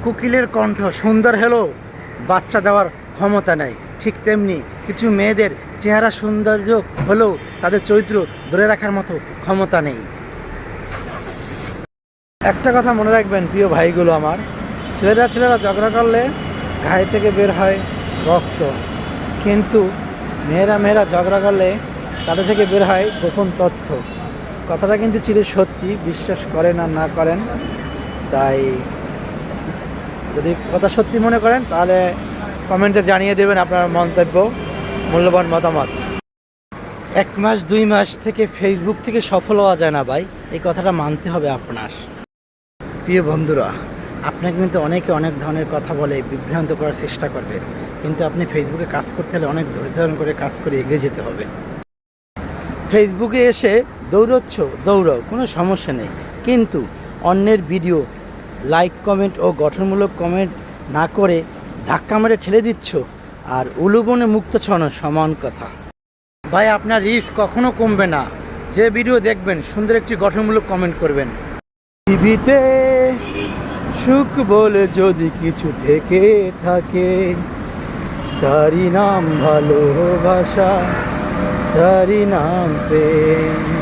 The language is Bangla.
কোকিলের কণ্ঠ সুন্দর হলেও বাচ্চা দেওয়ার ক্ষমতা নেই, ঠিক তেমনি কিছু মেয়েদের চেহারা সৌন্দর্য হলেও তাদের চরিত্র ধরে রাখার মতো ক্ষমতা নেই। একটা কথা মনে রাখবেন প্রিয় ভাইগুলো আমার, ছেলেরা ঝগড়া করলে গায়ে থেকে বের হয় রক্ত, কিন্তু মেয়েরা ঝগড়া করলে তাদের থেকে বের হয় গোপন তথ্য। কথাটা কিন্তু ছিল সত্যি, বিশ্বাস করেন আর না করেন। তাই যদি কথা সত্যি মনে করেন তাহলে কমেন্টে জানিয়ে দেবেন আপনার মন্তব্য, মূল্যবান মতামত। 1 মাস 2 মাস থেকে ফেসবুক থেকে সফল হওয়া যায় না ভাই, এই কথাটা মানতে হবে আপনার। প্রিয় বন্ধুরা, আপনাকে কিন্তু অনেকে অনেক ধরনের কথা বলে বিভ্রান্ত করার চেষ্টা করবে, কিন্তু আপনি ফেসবুকে কাজ করতে হলে অনেক ধৈর্য ধারণ করে কাজ করে এগিয়ে যেতে হবে। ফেসবুকে এসে দৌড়াও, কোনো সমস্যা নেই, কিন্তু অন্যের ভিডিও লাইক কমেন্ট ও গঠনমূলক কমেন্ট না করে ধাক্কা মেরে ঠেলে দিচ্ছ আর উলুবনে মুক্ত ছড়ানো সমান কথা। ভাই আপনার রিচ কখনো কমবে না, যে ভিডিও দেখবেন সুন্দর একটি গঠনমূলক কমেন্ট করবেন। টিভিতে সুখ বলে যদি কিছু থেকে থাকে, তারই নাম ভালোবাসা, তারই নাম প্রেম।